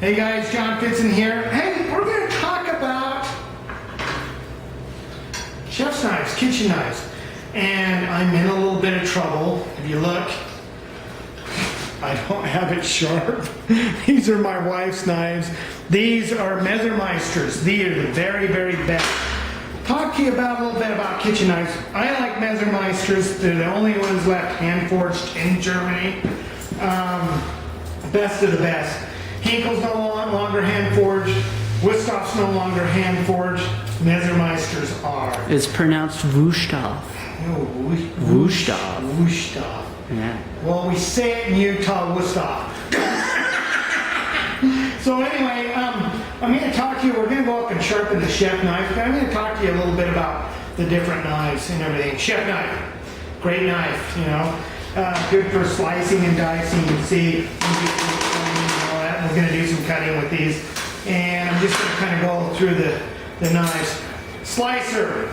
Hey guys, John Pitson here. Hey, we're going to talk about chef's knives, kitchen knives. And I'm in a little bit of trouble. If you look, I don't have it sharp. These are my wife's knives. These are Messermeisters. These are the very, very best. Talk to you about a little bit about kitchen knives. I like Messermeisters. They're the only ones left hand forged in Germany. Best of the best. Henkel's no longer hand forged. Wüsthoff's no longer hand forged. Messermeisters are. It's pronounced Wüsthoff. Oh, Wüsthoff. Wüsthoff. Yeah. Well, we say it in Utah, Wüsthoff. So anyway, I'm going to talk to you. We're going to go up and sharpen the chef knife. But I'm going to talk to you a little bit about the different knives and everything. Chef knife, great knife. You know, good for slicing and dicing. You can see. We're going to do some cutting with these, and I'm just going to kind of go through the knives. Slicer,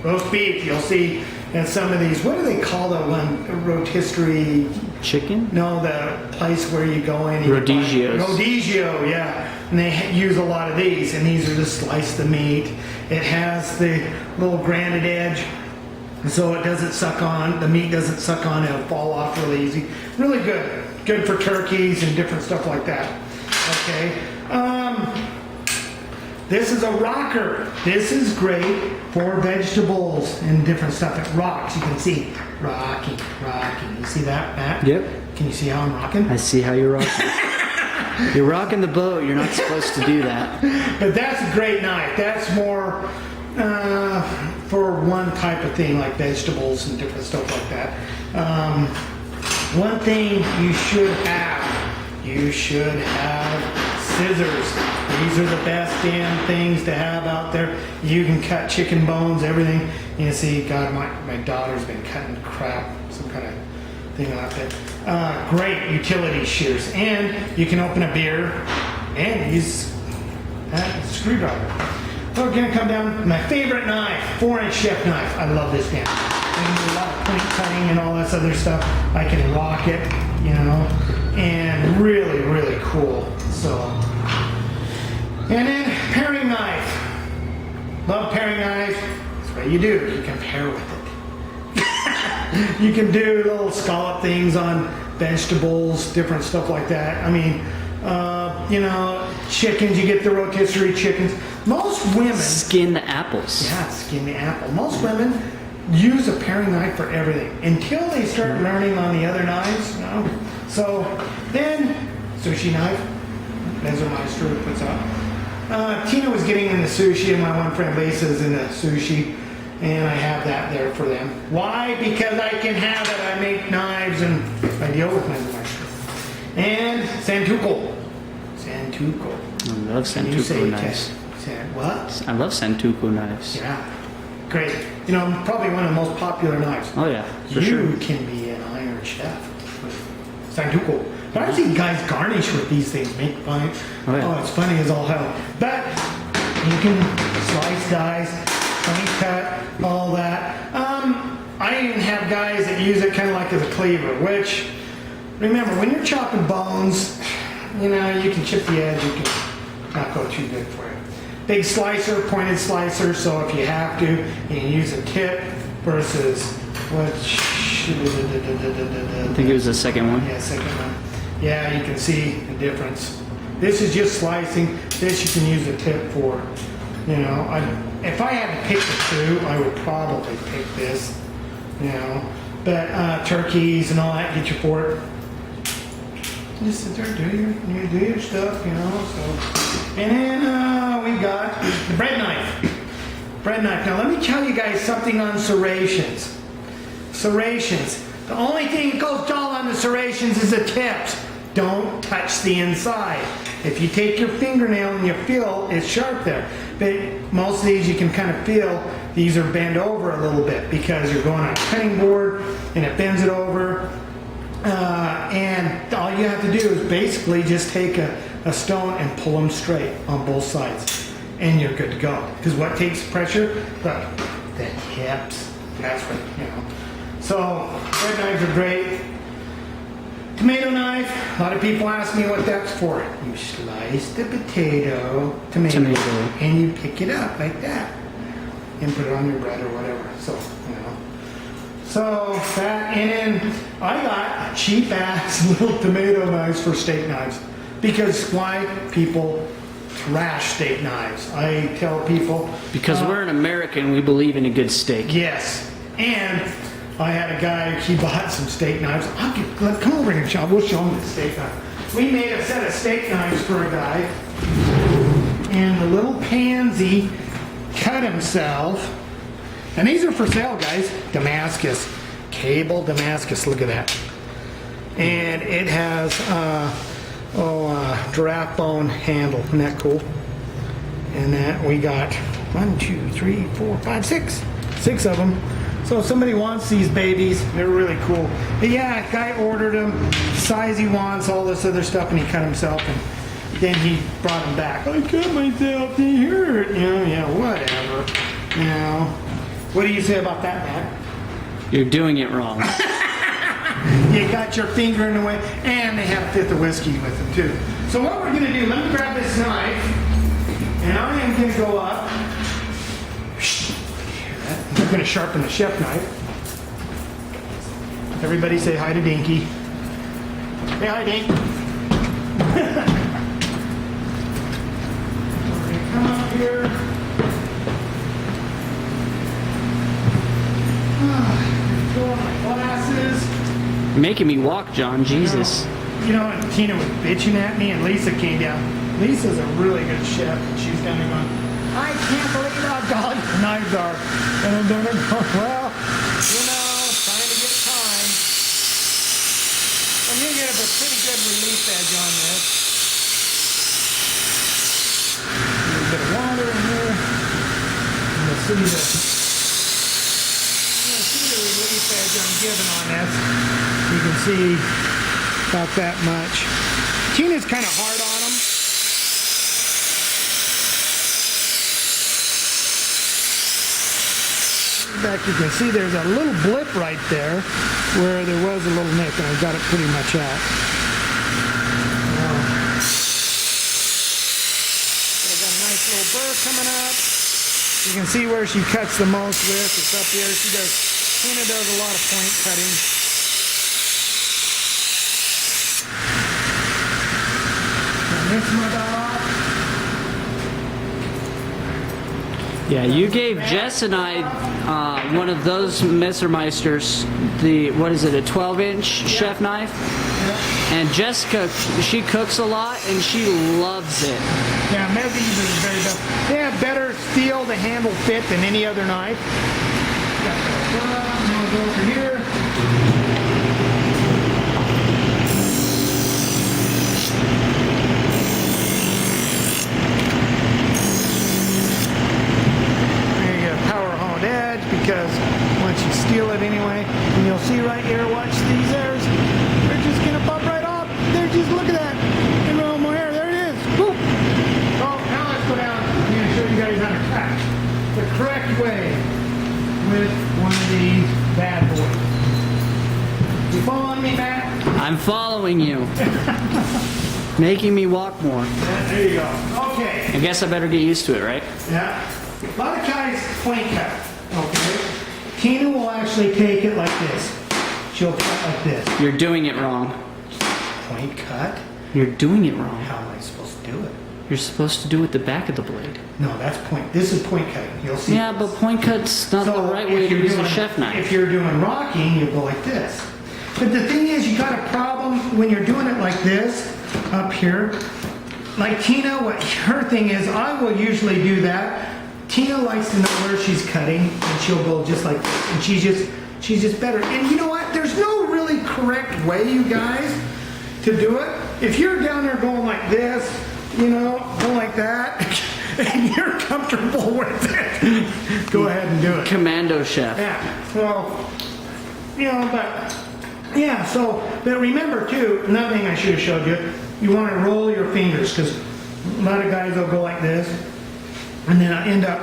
roast beef. You'll see in some of these. What do they call the one? Rotisserie Chicken? No, the place where you go in. Rodigios. Rodigio, yeah. And they use a lot of these, and these are to slice the meat. It has the little granite edge, so it doesn't suck on. The meat doesn't suck on. It'll fall off really easy. Really good. Good for turkeys and different stuff like that. Okay. This is a rocker. This is great for vegetables and different stuff. It rocks. You can see rocking. You see that, Matt? Yep. Can you see how I'm rocking? I see how you're rocking. You're rocking the boat. You're not supposed to do that. But that's a great knife. That's more for one type of thing, like vegetables and different stuff like that. One thing you should have scissors. These are the best damn things to have out there. You can cut chicken bones, everything. You see, God, my daughter's been cutting crap, some kind of thing like that. Great utility shears. And you can open a beer and use a screwdriver. So we're going to come down to my favorite knife, 4-inch chef knife. I love this damn. I can do a lot of point cutting and all this other stuff. I can rock it, you know, and really, really cool. So, and then paring knife. Love paring knives. That's what you do. You can pair with it. You can do little scallop things on vegetables, different stuff like that. I mean, you know, chickens. You get the rotisserie chickens. Most women skin the apples. Yeah, skin the apple. Most women use a paring knife for everything until they start learning on the other knives. You know? So then, sushi knife. Messermeister puts out. Tina was getting into sushi, and my one friend Lisa's into sushi, and I have that there for them. Why? Because I can have it. I make knives, and I deal with Messermeister. And santoku. I love santoku knives. What? I love santoku knives. Yeah. Great. You know, probably one of the most popular knives. Oh yeah, for you sure. can be an iron chef with santoku. But I've seen guys garnish with these things, make fun. Oh, yeah. Oh, it's funny as all hell. But you can slice, dice, point cut, all that. I even have guys that use it kind of like as a cleaver, which, remember, when you're chopping bones, you know, you can chip the edge, you can not go too good for it. Big slicer, pointed slicer, so if you have to, you can use a tip versus which. I think it was the second one. Yeah, second one. Yeah, you can see the difference. This is just slicing. This you can use a tip for. You know, if I had to pick the two, I would probably pick this. You know, but turkeys and all that, get your fork. Just sit there, do your stuff, you know. So, and then we got the bread knife. Bread knife. Now let me tell you guys something on serrations. Serrations. The only thing that goes dull on the serrations is the tips. Don't touch the inside. If you take your fingernail and you feel it's sharp there. But most of these you can kind of feel these are bent over a little bit because you're going on a cutting board and it bends it over. And all you have to do is basically just take a stone and pull them straight on both sides. And you're good to go. Because what takes pressure? The tips. That's what, you know. So, bread knives are great. Tomato knife. A lot of people ask me what that's for. You slice the tomato, and you pick it up like that, and put it on your bread or whatever. So, you know. So that, and then I got cheap ass little tomato knives for steak knives, because why people trash steak knives. I tell people Because we're an American, we believe in a good steak. yes, and I had a guy, he bought some steak knives. Come over here, Sean. We'll show him the steak knife. We made a set of steak knives for a guy, and the little pansy cut himself. And these are for sale, guys. Damascus, cable Damascus. Look at that. And it has giraffe bone handle. Isn't that cool? And that we got 1, 2, 3, 4, 5, 6. 6 of them. So if somebody wants these babies, they're really cool. But yeah, guy ordered them, size he wants, all this other stuff, and he cut himself, and then he brought them back. I cut myself, they hurt. You know, yeah, whatever. You know, what do you say about that, Matt? You're doing it wrong. You got your finger in the way, and they have a fifth of whiskey with them too. So what we're gonna do, let me grab this knife, and I am gonna go up. I'm going to sharpen the chef knife. Everybody say hi to Dinky. Say hi, Dink. We're going to come up here. Throw on my glasses. You're making me walk, John. Jesus. You know, and Tina was bitching at me, and Lisa came down. Lisa's a really good chef, and she's down there going, I can't believe how golly the knives are. And I'm doing it going, well, you know, trying to get time. I'm going to get a pretty good relief edge on this. A little bit of water in here. And you'll see the relief edge I'm giving on this. You can see about that much. Tina's kind of hard on them. Back, you can see there's a little blip right there where there was a little nick, and I got it pretty much out. I got a nice little burr coming up. You can see where she cuts the most with. It's up here. Tina does a lot of point cutting. And this one off. Yeah, you gave Jess and I one of those Messermeisters, what is it, a 12-inch chef knife? Yeah. And Jessica, she cooks a lot and she loves it. Yeah, Mezzies is very best. They have better steel to handle fit than any other knife. Got the now go over here. Because once you steal it anyway, and you'll see right here, watch these hairs, they're just gonna pop right off. They're just, look at that. And roll my hair, there it is. Boop. Oh, now let's go down. I'm gonna show you guys how to cut the correct way with one of these bad boys. You following me, Matt? I'm following you. Making me walk more. Yeah, there you go. Okay. I guess I better get used to it, right? Yeah. A lot of guys point cut. Okay. Tina will actually take it like this. She'll cut like this. You're doing it wrong. Point cut? You're doing it wrong. How am I supposed to do it? You're supposed to do it the back of the blade. No, that's point. This is point cutting. You'll see. Yeah, but point cut's not the right way to use a chef knife. If you're doing rocking, you go like this. But the thing is, you got a problem when you're doing it like this, up here. Like Tina, what her thing is, I will usually do that. Tina likes to know where she's cutting, and she'll go just like this. And she's just better. And you know what? There's no really correct way, you guys, to do it. If you're down there going like this, you know, going like that, and you're comfortable with it, go ahead and do it. Commando chef. Yeah. Well, you know, but yeah. So, but remember too, another thing I should have showed you. You want to roll your fingers, because a lot of guys will go like this. And then I end up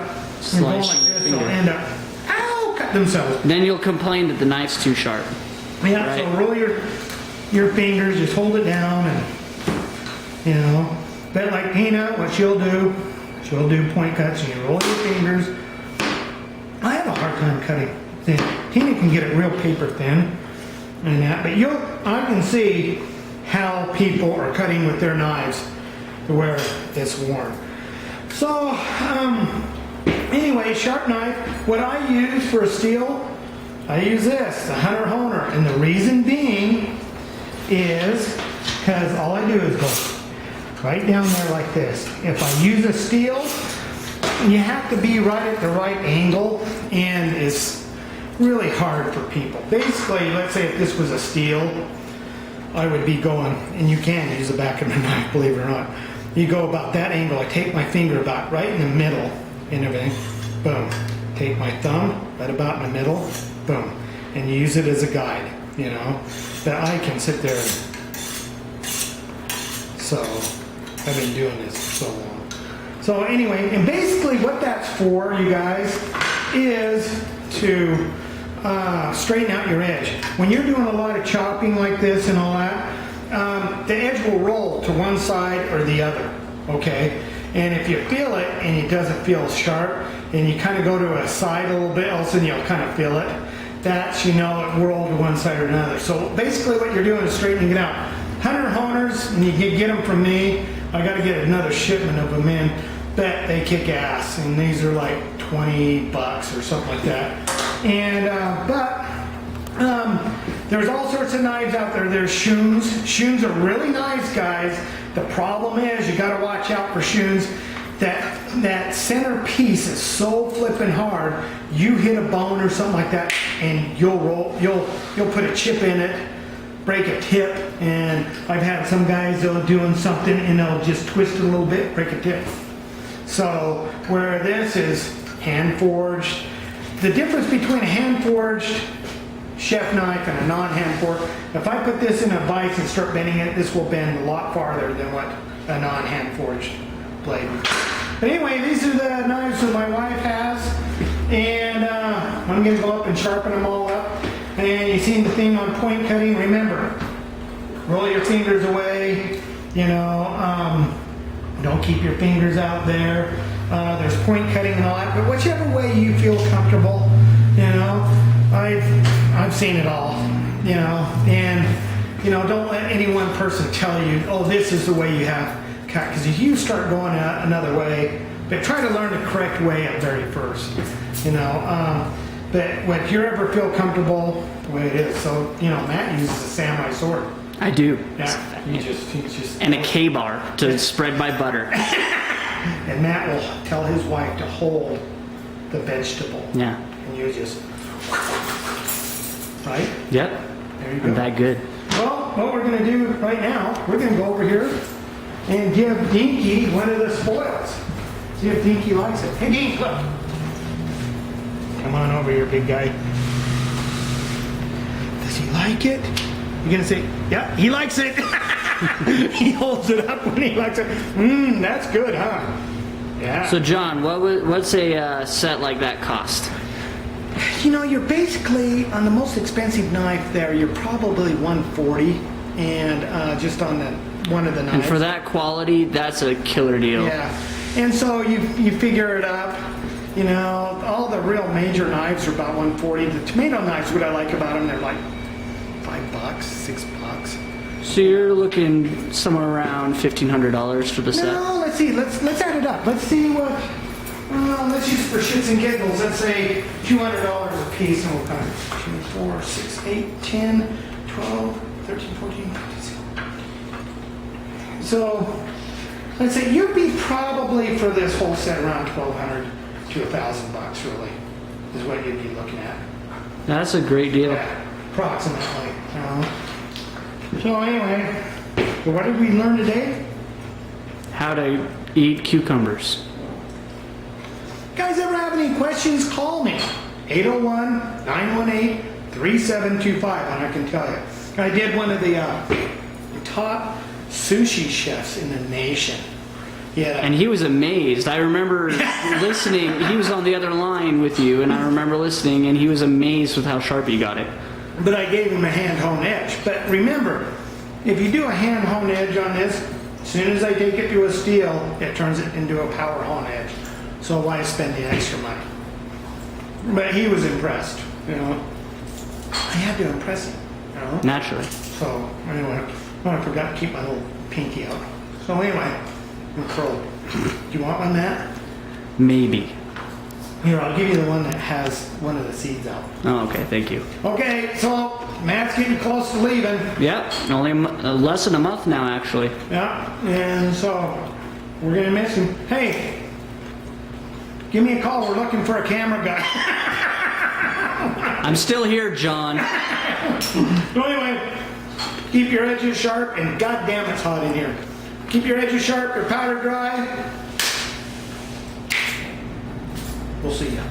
going like this, so I'll end up, ow, cut themselves. Then you'll complain that the knife's too sharp. Yeah, right? so roll your your fingers, just hold it down and, you know, but like Tina, what she'll do point cuts and you roll your fingers. I have a hard time cutting thin. Tina can get it real paper thin and that, but I can see how people are cutting with their knives to where it's worn. So, anyway, sharp knife. What I use for a steel, I use this, the Hunter Honer. And the reason being is because all I do is go right down there like this. If I use a steel, you have to be right at the right angle, and it's really hard for people. Basically, let's say if this was a steel, I would be going, and you can use the back of the knife, believe it or not. You go about that angle. I take my finger about right in the middle and everything. Boom. Take my thumb right about in the middle. Boom. And use it as a guide, you know. That I can sit there. So, I've been doing this for so long. So anyway, and basically what that's for, you guys, is to straighten out your edge. When you're doing a lot of chopping like this and all that, the edge will roll to one side or the other, okay? And if you feel it and it doesn't feel sharp, and you kind of go to a side a little bit, all of a sudden you'll kind of feel it. That's, you know, it rolled to one side or another. So basically what you're doing is straightening it out. Hunter Honers, and you can get them from me. I got to get another shipment of them in, but they kick ass. And these are like $20 or something like that. And, there's all sorts of knives out there. There's shoons. Shoons are really nice, guys. The problem is you got to watch out for shoons. That center piece is so flipping hard. You hit a bone or something like that, and you'll put a chip in it, break a tip. And I've had some guys they'll doing something and they'll just twist it a little bit, break a tip. So where this is hand forged, the difference between a hand forged chef knife and a non-hand forged, if I put this in a vise and start bending it, this will bend a lot farther than what a non-hand forged blade. But anyway, these are the knives that my wife has, and I'm going to go up and sharpen them all up. And you see the thing on point cutting, remember, roll your fingers away, you know, don't keep your fingers out there. There's point cutting and all that, but whichever way you feel comfortable, you know, I've seen it all, you know, and, you know, don't let any one person tell you, oh, this is the way you have cut, because if you start going another way, but try to learn the correct way at very first, you know, but when you ever feel comfortable the way it is. So, you know, Matt uses a samurai sword. I do. Yeah, he just and a K-bar to spread my butter. And Matt will tell his wife to hold the vegetable. Yeah. And you just, right? Yep. There you go. I'm that good. Well, what we're going to do right now, we're going to go over here and give Dinky one of the spoils. See if Dinky likes it. Hey, Dinky, look. Come on over here, big guy. Does he like it? You're going to say, yeah, he likes it. He holds it up when he likes it. That's good, huh? Yeah. So, John, what's a set like that cost? You know, you're basically, on the most expensive knife there, you're probably $140, and just on one of the knives. And for that quality, that's a killer deal. Yeah. And so you figure it up. You know, all the real major knives are about $140. The tomato knives, what I like about them, they're like $5, $6. So you're looking somewhere around $1,500 for the set? No, let's see. Let's add it up. Let's see what. Let's use for shits and giggles. Let's say $200 a piece, and we'll kind of 2, 4, 6, 8, 10, 12, 13, 14, 15. So let's say you'd be probably for this whole set around $1,200 to $1,000 really is what you'd be looking at. That's a great deal. Yeah, approximately. So anyway, so what did we learn today? How to eat cucumbers. Guys, ever have any questions, call me. 801-918-3725, and I can tell you. I did one of the top sushi chefs in the nation. Yeah. And he was amazed. I remember listening. He was on the other line with you, and I remember listening, and he was amazed with how sharp you got it. But I gave him a hand-honed edge. But remember, if you do a hand hone edge on this, as soon as I take it to a steel, it turns it into a power hone edge. So why spend the extra money? But he was impressed, you know. I had to impress him, you know. Naturally. So anyway, I forgot to keep my little pinky out. So anyway, I'm curled. Do you want one, Matt? Maybe. Here, I'll give you the one that has one of the seeds out. Oh, okay. Thank you. Okay, so Matt's getting close to leaving. Yep. Only less than a month now, actually. Yeah, and so we're gonna miss him. Hey, give me a call. We're looking for a camera guy. I'm still here, John. So anyway, keep your edges sharp, and goddamn, it's hot in here. Keep your edges sharp, your powder dry. We'll see ya.